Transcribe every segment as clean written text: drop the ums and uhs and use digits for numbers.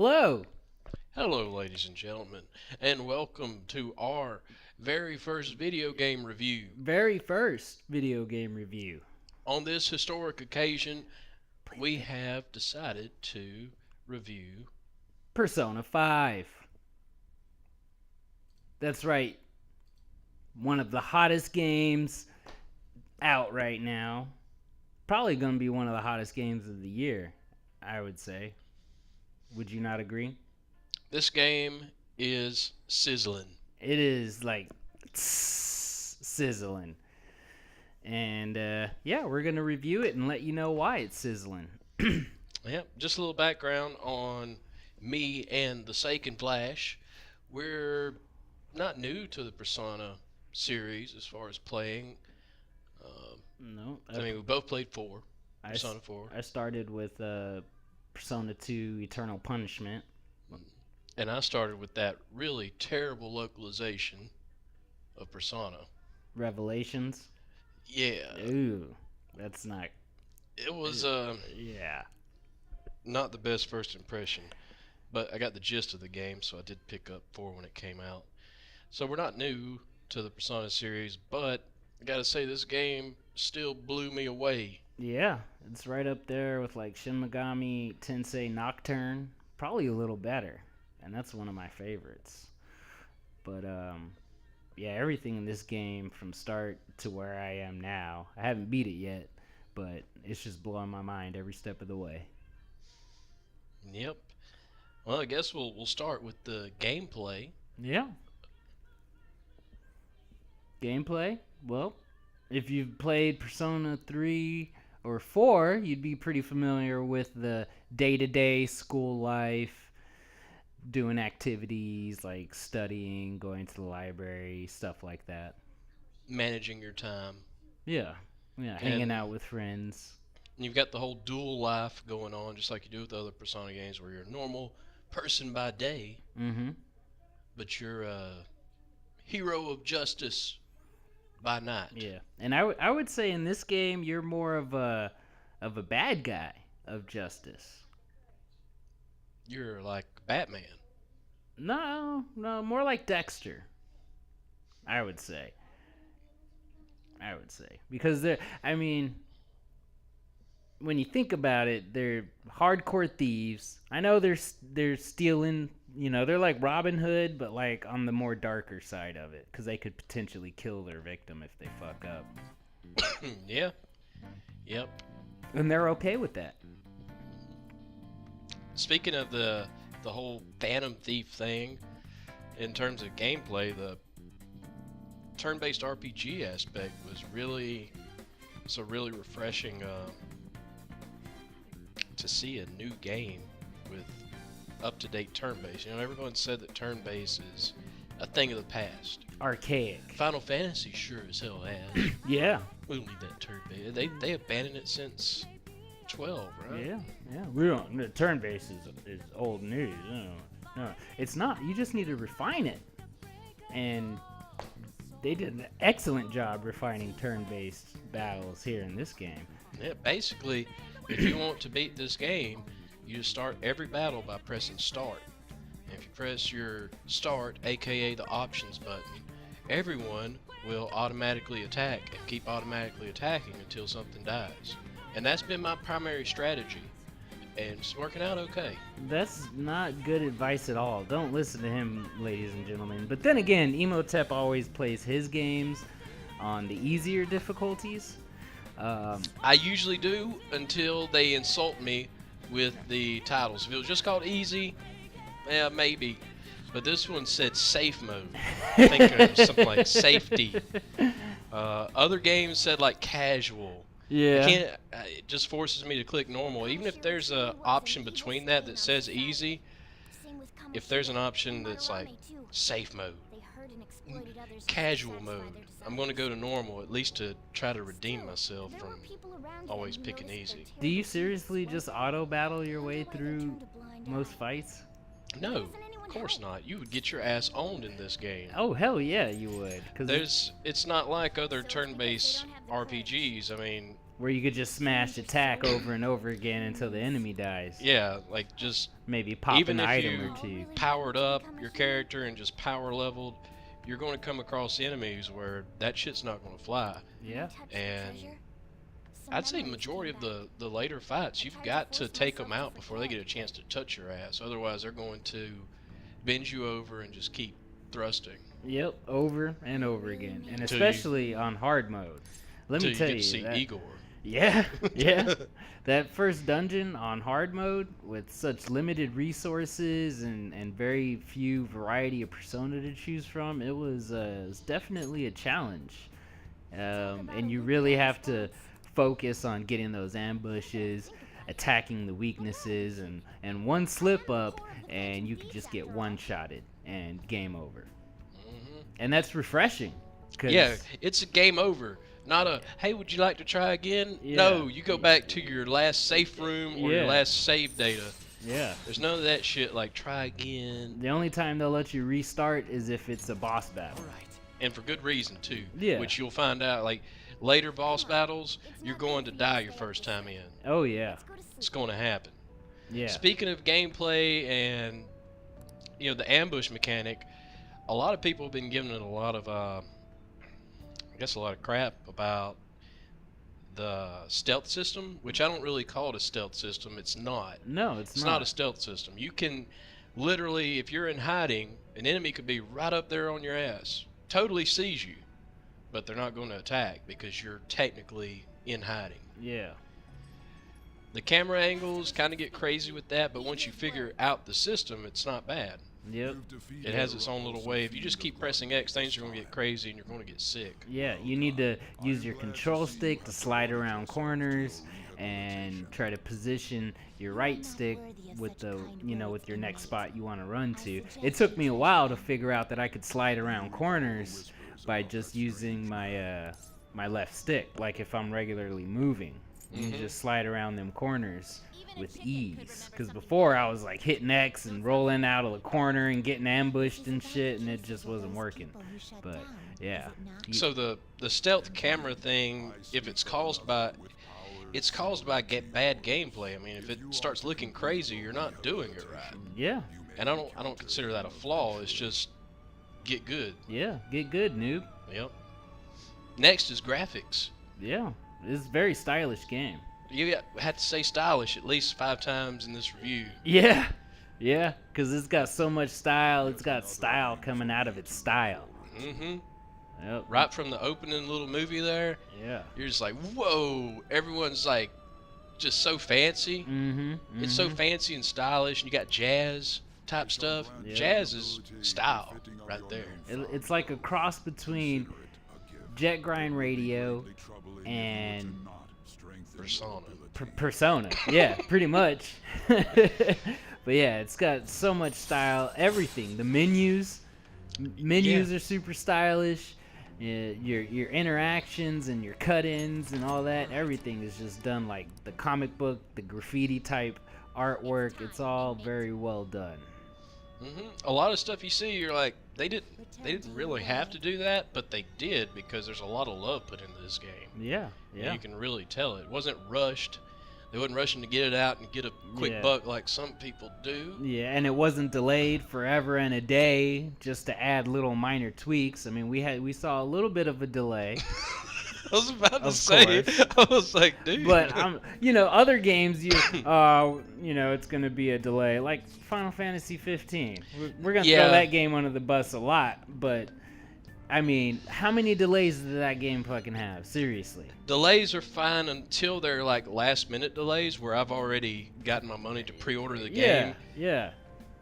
Hello. Hello, ladies and gentlemen, and welcome to our very first video game review. Very first video game review. On this historic occasion, we have decided to review. Persona 5. That's right. One of the hottest games out right now. Probably going to be one of the hottest games of the year, I would say. Would you not agree? This game is sizzling. It is like sizzling. And yeah, we're going to review it and let you know why it's sizzling. Yep, just a little background on me and the Seiken Flash. We're not new to the Persona series as far as playing. No. I mean, we both played 4, I, Persona 4. I started with Persona 2 Eternal Punishment. And I started with that really terrible localization of Persona. Revelations. Yeah, Ooh, that's not. it was Yeah. not the best first impression, but I got the gist of the game, so I did pick up 4 when it came out. So we're not new to the Persona series, but I gotta say this game still blew me away. Yeah, it's right up there with like Shin Megami Tensei Nocturne. Probably a little better, and that's one of my favorites. But yeah, everything in this game from start to where I am now. I haven't beat it yet, but it's just blowing my mind every step of the way. Yep. Well, I guess we'll start with the gameplay. Yeah. Gameplay? Well, if you've played Persona 3 or 4, you'd be pretty familiar with the day-to-day school life, doing activities like studying, going to the library, stuff like that. Managing your time. Yeah. Yeah, hanging out with friends. And you've got the whole dual life going on, just like you do with the other Persona games, where you're a normal person by day, Mm-hmm. but you're a hero of justice by night. Yeah. And I would say in this game you're more of a bad guy of justice. You're like Batman. No, more like Dexter. I would say. Because I mean, when you think about it, they're hardcore thieves. I know they're stealing, they're like Robin Hood, but like on the more darker side of it, because they could potentially kill their victim if they fuck up, Yeah. Yep. and they're okay with that. Speaking of the whole Phantom Thief thing, in terms of gameplay, the turn-based RPG aspect was really refreshing to see a new game with up-to-date turn-based. Everyone said that turn-based is a thing of the past. Archaic. Final Fantasy sure as hell has. Yeah. We don't need that turn-based. They abandoned it since 12, right? Yeah. We don't. The turn base is old news. No, it's not. You just need to refine it, and they did an excellent job refining turn-based battles here in this game. Yeah, basically, if you want to beat this game, you just start every battle by pressing start. And if you press your start, aka the options button, everyone will automatically attack and keep automatically attacking until something dies. And that's been my primary strategy, and it's working out okay. That's not good advice at all. Don't listen to him, ladies and gentlemen. But then again, Emotep always plays his games on the easier difficulties. I usually do until they insult me with the titles. If it was just called easy, yeah, maybe. But this one said safe mode. I think it was something like safety. Other games said like casual. Yeah. It just forces me to click normal. Even if there's a option between that says easy, if there's an option that's like safe mode, casual mode, I'm going to go to normal, at least to try to redeem myself from always picking easy. Do you seriously just auto battle your way through most fights? No, of course not. You would get your ass owned in this game. Oh hell yeah, you would. It's not like other turn-based RPGs. I mean, where you could just smash attack over and over again until the enemy dies. Yeah, like just Maybe pop even an if item you or two. powered up your character and just power leveled, you're going to come across enemies where that shit's not going to fly. Yeah. And I'd say majority of the later fights, you've got to take them out before they get a chance to touch your ass. Otherwise, they're going to bend you over and just keep thrusting. Yep, over and over again, and Till especially on hard mode. Let me Till tell you you, get to see that, Igor. yeah, yeah, that first dungeon on hard mode with such limited resources and very few variety of persona to choose from, it's definitely a challenge, and you really have to focus on getting those ambushes, attacking the weaknesses, and one slip up, and you could just get one-shotted and game over. And that's refreshing. 'Cause Yeah, it's a game over. Not a, hey, would you like to try again? Yeah. No, you go back to your last safe room or your Yeah. last save data. yeah. There's none of that shit like try again. The only time they'll let you restart is if it's a boss battle. And for good reason, too. Yeah. Which you'll find out, like, later boss battles, you're going to die your first time in. Oh yeah, It's going to happen. yeah, Speaking of gameplay and, the ambush mechanic, a lot of people have been giving it a lot of, I guess a lot of crap about the stealth system, which I don't really call it a stealth system. It's not. no, It's not a stealth system. You can literally, if you're in hiding, an enemy could be right up there on your ass, totally sees you, but they're not going to attack because you're technically in hiding. Yeah, The camera angles kind of get crazy with that, but once you figure out the system, it's not bad. yep, It has its own little way. If you just keep pressing X, things are going to get crazy and you're going to get sick. yeah. You need to use your control stick to slide around corners and try to position your right stick with with your next spot you want to run to. It took me a while to figure out that I could slide around corners by just using my left stick. Like if I'm regularly moving, you just slide around them corners with ease. Because before I was like hitting X and rolling out of the corner and getting ambushed and shit, and it just wasn't working. But yeah, So the stealth camera thing, if it's caused by bad gameplay. I mean, if it starts looking crazy, you're not doing it right. yeah, And I don't consider that a flaw. It's just get good. yeah. Get good, noob. Yep. Next is graphics. Yeah, it's a very stylish game. Had to say stylish at least 5 times in this review. Yeah, yeah, because it's got so much style. It's got style coming out of its style. Mm-hmm. Yep. Right from the opening little movie there, Yeah. you're just like, whoa! Everyone's like, just so fancy. Mm-hmm. It's so fancy and stylish. And you got jazz type stuff. Yeah. Jazz is style right there. It's like a cross between Jet Grind Radio and Persona. Persona. Yeah, pretty much. But yeah, it's got so much style. Everything. The menus are super stylish. Your interactions and your cut-ins and all that. Everything is just done like the comic book, the graffiti type artwork. It's all very well done. A lot of stuff you see, you're like, they didn't really have to do that, but they did because there's a lot of love put into this game. Yeah, And yeah. you can really tell it wasn't rushed. They wasn't rushing to get it out and get a quick Yeah. buck like some people do. Yeah, and it wasn't delayed forever and a day just to add little minor tweaks. I mean, we saw a little bit of a delay, I was about to Of say, course. I was like, dude. but other games it's gonna be a delay, like Final Fantasy 15. We're gonna Yeah. throw that game under the bus a lot, but I mean, how many delays did that game fucking have? Seriously. Delays are fine until they're like last minute delays where I've already gotten my money to pre-order the game. Yeah.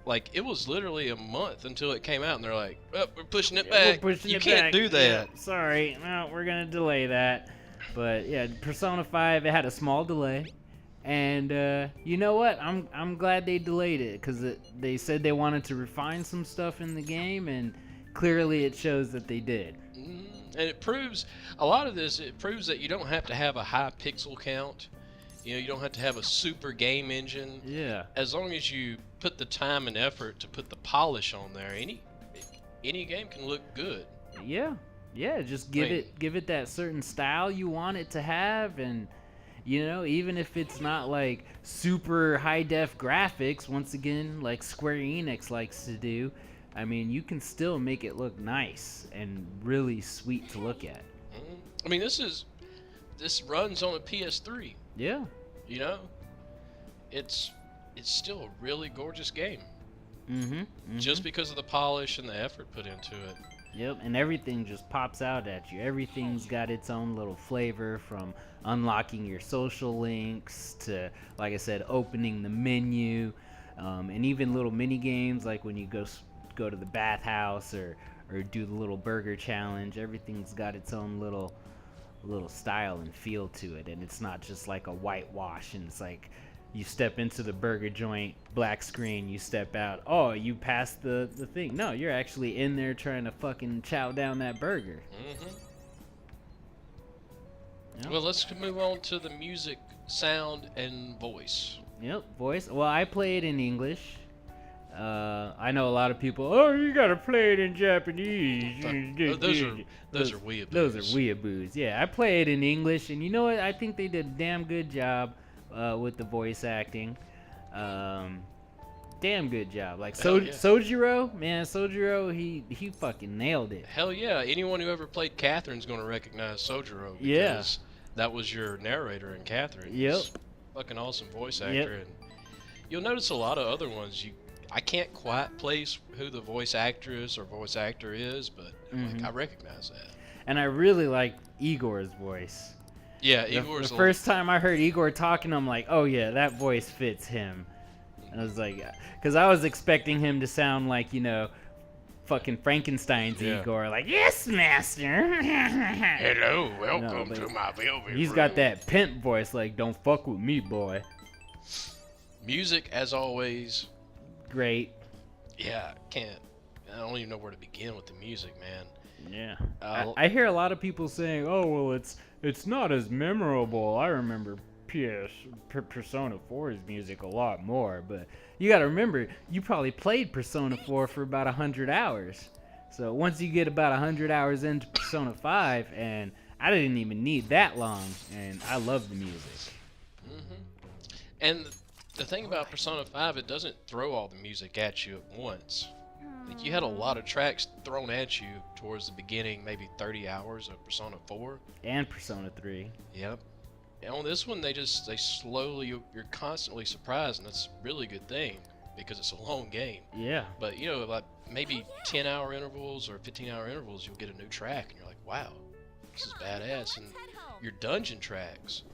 Like it was literally a month until it came out and they're like, oh, we're pushing it We're back. pushing You it can't back. do that. Yeah, sorry, no, we're gonna delay that. But yeah, Persona 5, it had a small delay, and you know what? I'm glad they delayed it because they said they wanted to refine some stuff in the game, and clearly it shows that they did. And it proves a lot of this. It proves that you don't have to have a high pixel count. You don't have to have a super game engine. Yeah. As long as you put the time and effort to put the polish on there, any game can look good. Yeah. Yeah. Just give Like- it that certain style you want it to have, and You know, even if it's not like super high def graphics, once again, like Square Enix likes to do, I mean, you can still make it look nice and really sweet to look at. I mean, this runs on a PS3. Yeah. You know, it's still a really gorgeous game. Just because of the polish and the effort put into it. Yep, and everything just pops out at you. Everything's got its own little flavor, from unlocking your social links to, like I said, opening the menu, and even little mini games like when you go to the bathhouse or do the little burger challenge. Everything's got its own little style and feel to it, and it's not just like a whitewash. And it's like you step into the burger joint, black screen, you step out, oh, you passed the thing. No, you're actually in there trying to fucking chow down that burger. Yep. Well, let's move on to the music, sound, and voice. Yep, voice. Well, I play it in English. I know a lot of people, oh, you gotta play it in Japanese. Those are weeaboos. Those are weeaboos. Yeah, I play it in English, and you know what? I think they did a damn good job with the voice acting. Damn good job. Like Sojiro, man, Sojiro, he fucking nailed it. Hell yeah! Anyone who ever played Catherine's gonna recognize Sojiro because Yeah. that was your narrator in Catherine. Yep. He's a fucking awesome voice actor, Yep. and you'll notice a lot of other ones. I can't quite place who the voice actress or voice actor is, but like, I recognize that. And I really like Igor's voice. Yeah, The Igor's first time I heard Igor talking, I'm like, oh yeah, that voice fits him. And I was like, because I was expecting him to sound like, you know, fucking Frankenstein's Igor, like, yes, master. Hello, welcome No, to my velvet He's room. got that pimp voice, like, don't fuck with me, boy. Music, as always. Great. Yeah, I don't even know where to begin with the music, man. Yeah. I hear a lot of people saying, oh, well, it's not as memorable. I remember Persona 4's music a lot more, but you got to remember, you probably played Persona 4 for about 100 hours. So once you get about 100 hours into Persona 5, and I didn't even need that long, and I love the music. And the thing about Persona 5, it doesn't throw all the music at you at once. Like, you had a lot of tracks thrown at you towards the beginning, maybe 30 hours of Persona 4. And Persona 3. Yep. And on this one, they slowly, you're constantly surprised, and that's a really good thing because it's a long game. Yeah. But, you know, like maybe 10-hour intervals or 15-hour intervals, you'll get a new track, and you're like, wow, this is badass. And your dungeon tracks,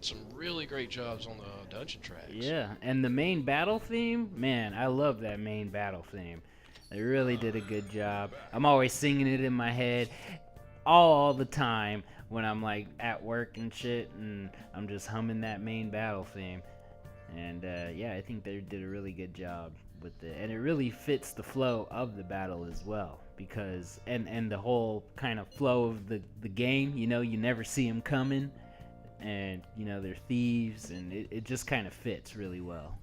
some really great jobs on the dungeon tracks. Yeah, and the main battle theme, man, I love that main battle theme. They really did a good job. I'm always singing it in my head all the time when I'm like at work and shit, and I'm just humming that main battle theme. And yeah, I think they did a really good job with it, and it really fits the flow of the battle as well, because and the whole kind of flow of the game. You know, you never see them coming, and you know they're thieves, and it just kind of fits really well.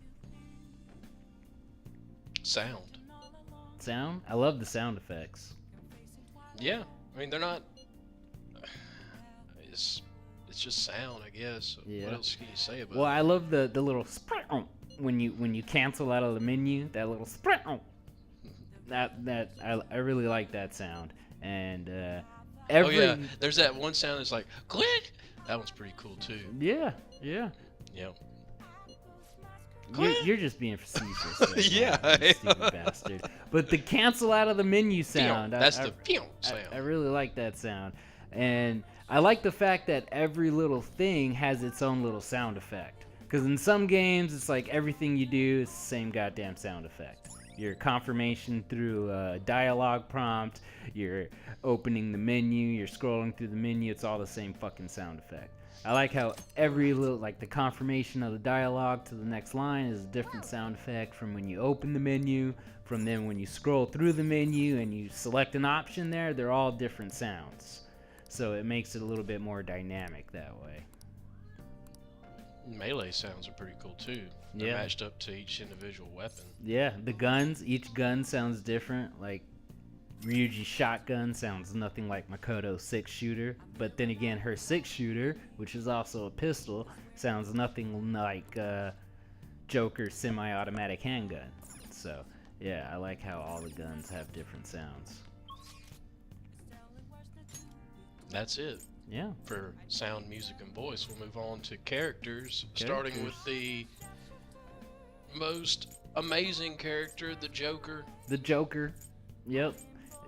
Sound. I love the sound effects. Yeah, I mean, they're not. It's just sound, I guess. Yeah. What else can you say about Well, it? I love the little sprint when you cancel out of the menu. That little sprint. That I really like that sound. And Oh yeah, there's that one sound that's like click. That one's pretty cool too. Yeah. Yeah. You're just being facetious. Right Yeah. now, you stupid bastard. But the cancel out of the menu sound. That's the sound. I really like that sound. And I like the fact that every little thing has its own little sound effect. Because in some games, it's like everything you do is the same goddamn sound effect. Your confirmation through a dialogue prompt, you're opening the menu, you're scrolling through the menu, it's all the same fucking sound effect. I like how every little, like the confirmation of the dialogue to the next line is a different sound effect from when you open the menu, from then when you scroll through the menu and you select an option there, they're all different sounds. So it makes it a little bit more dynamic that way. Melee sounds are pretty cool too. They're Yeah. matched up to each individual weapon. Yeah, the guns, each gun sounds different. Like Ryuji's shotgun sounds nothing like Makoto's 6-shooter, but then again, her 6-shooter, which is also a pistol, sounds nothing like Joker's semi-automatic handgun. So, yeah, I like how all the guns have different sounds. That's it Yeah. for sound, music, and voice. We'll move on to characters, starting with the most amazing character, the Joker. The Joker. Yep,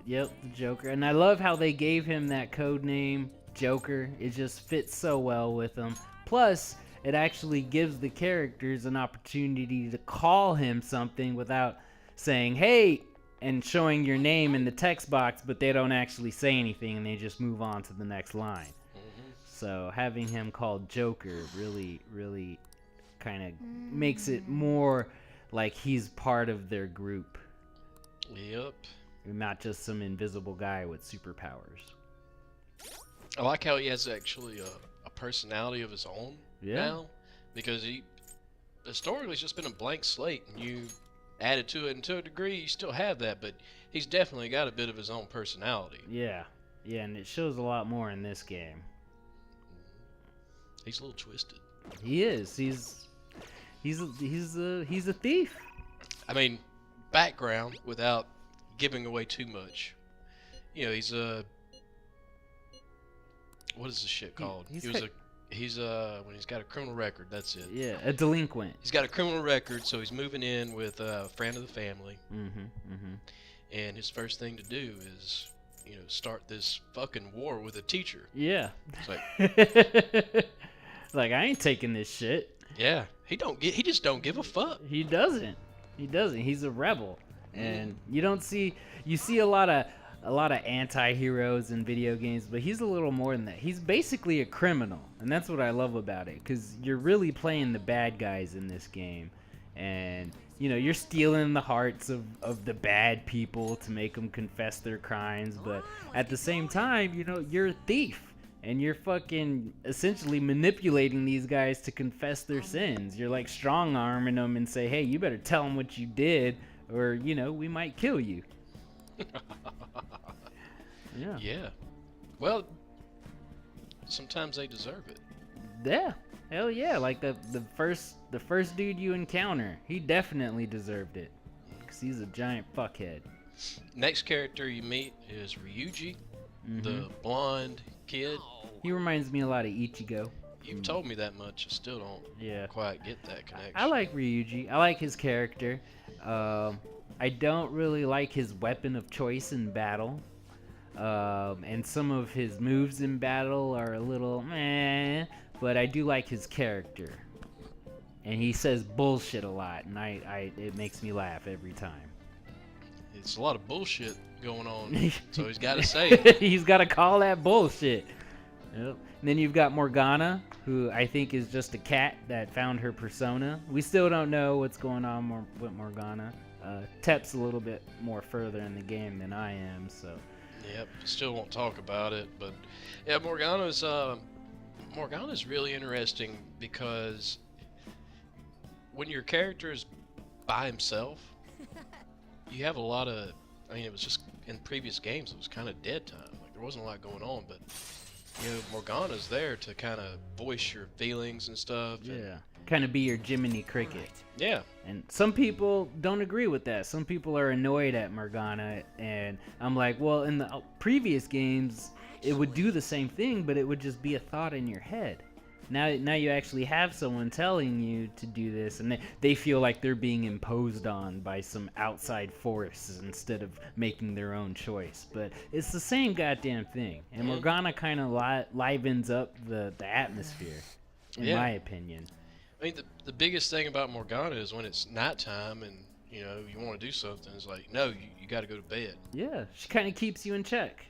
the Joker. And I love how they gave him that code name, Joker. It just fits so well with him. Plus, it actually gives the characters an opportunity to call him something without saying, hey, and showing your name in the text box, but they don't actually say anything and they just move on to the next line. Mm-hmm. So having him called Joker really, really kind of makes it more like he's part of their group. Yep. Not just some invisible guy with superpowers. I like how he has actually a personality of his own now, because he historically has just been a blank slate, and you added to it, and to a degree you still have that, but he's definitely got a bit of his own personality. Yeah, and it shows a lot more in this game. He's a little twisted. He is. He's a thief. I mean, background without giving away too much. You know, he's a what is this shit called? He's when he's got a criminal record, that's it. Yeah, a delinquent. He's got a criminal record, so he's moving in with a friend of the family. And his first thing to do is, you know, start this fucking war with a teacher. Yeah. It's like, like, I ain't taking this shit. yeah, he just don't give a fuck. He doesn't. He's a rebel. And you see a lot of anti-heroes in video games, but he's a little more than that. He's basically a criminal, and that's what I love about it, because you're really playing the bad guys in this game, and you know, you're stealing the hearts of the bad people to make them confess their crimes, but at the same time, you know, you're a thief, and you're fucking essentially manipulating these guys to confess their sins. You're like strong-arming them and say, hey, you better tell them what you did, or, you know, we might kill you. Yeah. Well, sometimes they deserve it. Yeah. Hell yeah. Like the first dude you encounter, he definitely deserved it. Because he's a giant fuckhead. Next character you meet is Ryuji, the blonde kid. He reminds me a lot of Ichigo. You've told me that much. I still don't quite get that connection. I like Ryuji. I like his character. I don't really like his weapon of choice in battle. And some of his moves in battle are a little meh, but I do like his character. And he says bullshit a lot, and it makes me laugh every time. It's a lot of bullshit going on, so he's got to say it. He's got to call that bullshit. Yep. And then you've got Morgana, who I think is just a cat that found her persona. We still don't know what's going on with Morgana. Tep's a little bit more further in the game than I am, so... Yep, still won't talk about it, but yeah, Morgana's really interesting because when your character is by himself, you have a lot of, I mean, it was just in previous games, it was kind of dead time. Like, there wasn't a lot going on, but you know, Morgana's there to kind of voice your feelings and stuff. Yeah, kind of be your Jiminy Cricket. Yeah. And some people don't agree with that. Some people are annoyed at Morgana, and I'm like, well, in the previous games, it would do the same thing, but it would just be a thought in your head. Now you actually have someone telling you to do this, and they feel like they're being imposed on by some outside force instead of making their own choice. But it's the same goddamn thing, and Morgana kind of livens up the atmosphere, in my opinion. I mean, the biggest thing about Morgana is when it's nighttime and, you know, you want to do something, it's like, no, you got to go to bed. Yeah, she kind of keeps you in check.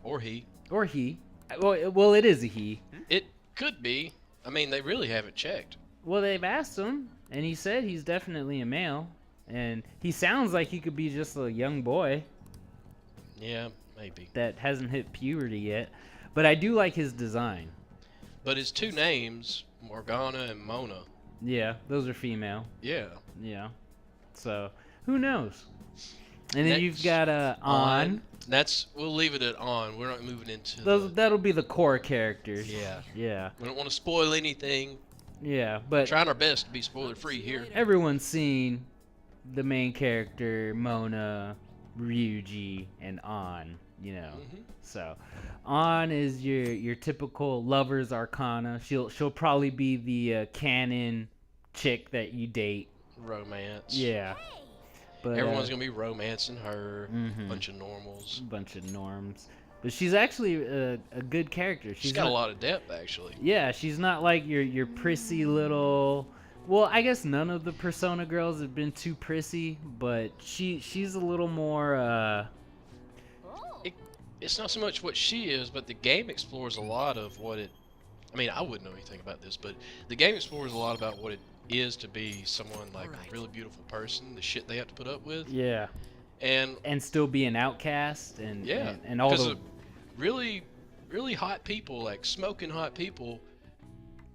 Or he. Or he. Well, it is a he. It could be. I mean, they really haven't checked. Well, they've asked him, and he said he's definitely a male. And he sounds like he could be just a young boy. Yeah, maybe. That hasn't hit puberty yet. But I do like his design. But his two names, Morgana and Mona. Yeah, those are female. Yeah. Yeah. So, who knows? And then you've got On. We'll leave it at On. We're not moving into That'll be the core characters. Yeah. Yeah. We don't want to spoil anything. Yeah, but Trying our best to be spoiler free here. everyone's seen the main character, Mona, Ryuji, and On, you know. So, On is your typical lover's arcana. She'll probably be the canon chick that you date. Romance. Yeah. But Everyone's gonna be romancing her. Bunch of normals. bunch of norms. But she's actually a good character. She's got a lot of depth, actually. Yeah, she's not like your prissy little. Well, I guess none of the Persona girls have been too prissy, but she's a little more. It's not so much what she is, but the game explores a lot of what it. I mean, I wouldn't know anything about this, but the game explores a lot about what it is to be someone like a really beautiful person, the shit they have to put up with. Yeah. And still be an outcast and yeah, and all the really, really hot people, like smoking hot people.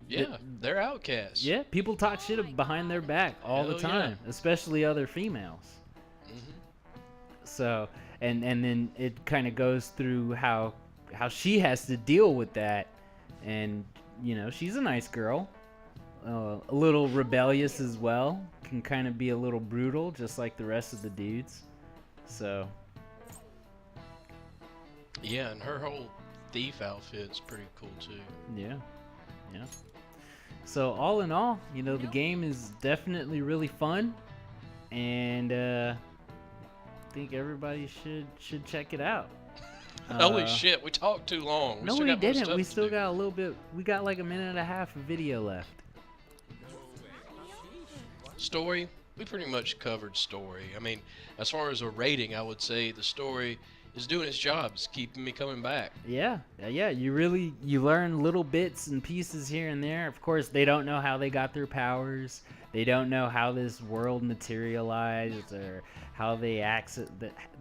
Yeah, they're outcasts. Yeah, people talk shit behind their back all the Hell time, especially other females. So, and then it kind of goes through how she has to deal with that, and you know, she's a nice girl, a little rebellious as well, can kind of be a little brutal, just like the rest of the dudes. So. Yeah, and her whole thief outfit's pretty cool too. Yeah. So all in all, you know, the game is definitely really fun, and I think everybody should check it out. Holy shit, we talked too long. No, we didn't. We still got a little bit. We got like a minute and a half of video left. Story, we pretty much covered story. I mean, as far as a rating, I would say the story is doing its job. It's keeping me coming back. Yeah. You learn little bits and pieces here and there. Of course, they don't know how they got their powers. They don't know how this world materialized or how they access.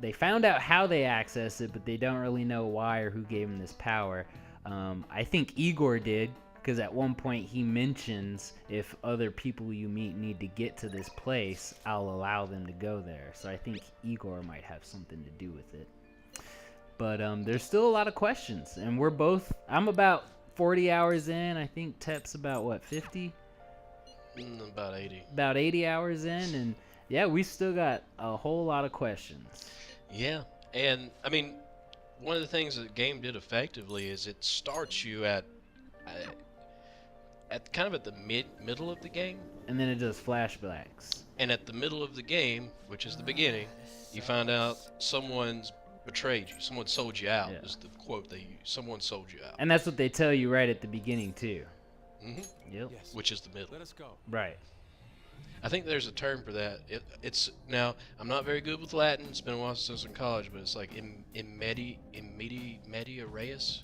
They found out how they access it, but they don't really know why or who gave them this power. I think Igor did, because at one point he mentions if other people you meet need to get to this place, I'll allow them to go there. So I think Igor might have something to do with it. But there's still a lot of questions, and I'm about 40 hours in. I think Tep's about, what, 50? About 80. About 80 hours in, and yeah, we still got a whole lot of questions. Yeah, and I mean, one of the things that the game did effectively is it starts you at kind of at the middle of the game. And then it does flashbacks. And at the middle of the game, which is the beginning, you find out someone's betrayed you. Someone sold you out, is the quote they use. Someone sold you out. And that's what they tell you right at the beginning, too. Yep. Yes. Which is the middle. Let us go. Right. I think there's a term for that. It's now, I'm not very good with Latin. It's been a while since I was in college, but it's like in media res.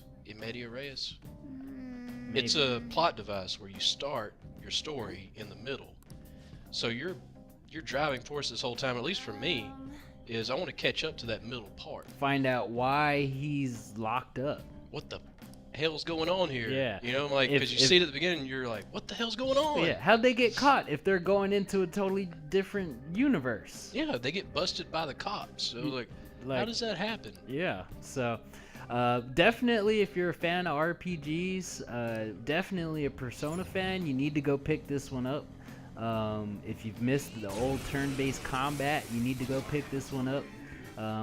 It's a plot device where you start your story in the middle. So your driving force this whole time, at least for me, is I want to catch up to that middle part. Find out why he's locked up. What the hell's going on here? Yeah. You know, like, because you see it at the beginning, you're like, what the hell's going on? Yeah. How'd they get caught if they're going into a totally different universe? Yeah, they get busted by the cops. So like how does that happen? Yeah. So definitely, if you're a fan of RPGs, definitely a Persona fan, you need to go pick this one up. If you've missed the old turn-based combat, you need to go pick this one up.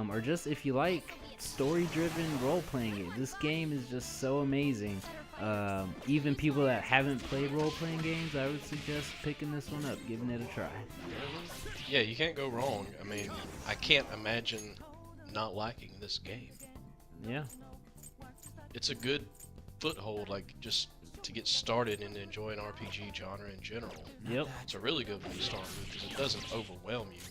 Or just if you like story-driven role-playing, this game is just so amazing. Even people that haven't played role-playing games, I would suggest picking this one up, giving it a try. Yeah, you can't go wrong. I mean, I can't imagine not liking this game. Yeah. It's a good foothold, like, just to get started in enjoying RPG genre in general. Yep. It's a really good one to start with because it doesn't overwhelm you.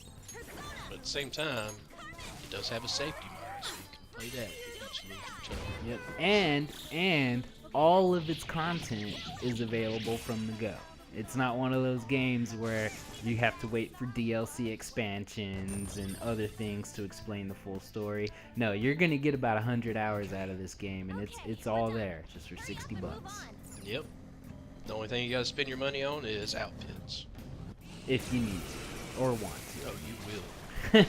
But at the same time, it does have a safety mode, so you can play that if you just lose your toe. Yep. And all of its content is available from the go. It's not one of those games where you have to wait for DLC expansions and other things to explain the full story. No, you're gonna get about 100 hours out of this game, and it's all there just for $60. Yep. The only thing you gotta spend your money on is outfits. If you need to or want to. Oh, you will. All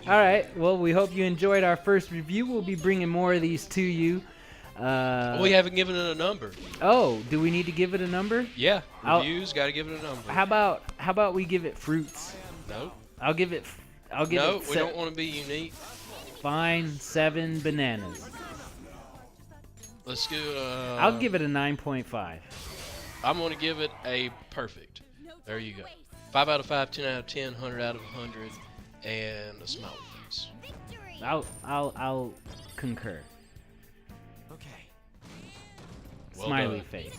right. Well, we hope you enjoyed our first review. We'll be bringing more of these to you. We haven't given it a number. Oh, do we need to give it a number? Yeah, I'll- reviews got to give it a number. How about we give it fruits? No, I'll give it. no, we don't want to be unique. Fine, 7 bananas. Let's go. I'll give it a 9.5. I'm going to give it a perfect. There you go. 5 out of 5, 10 out of 10, 100 out of 100, and a smiley face. I'll concur. Okay. Well Smiley done. face.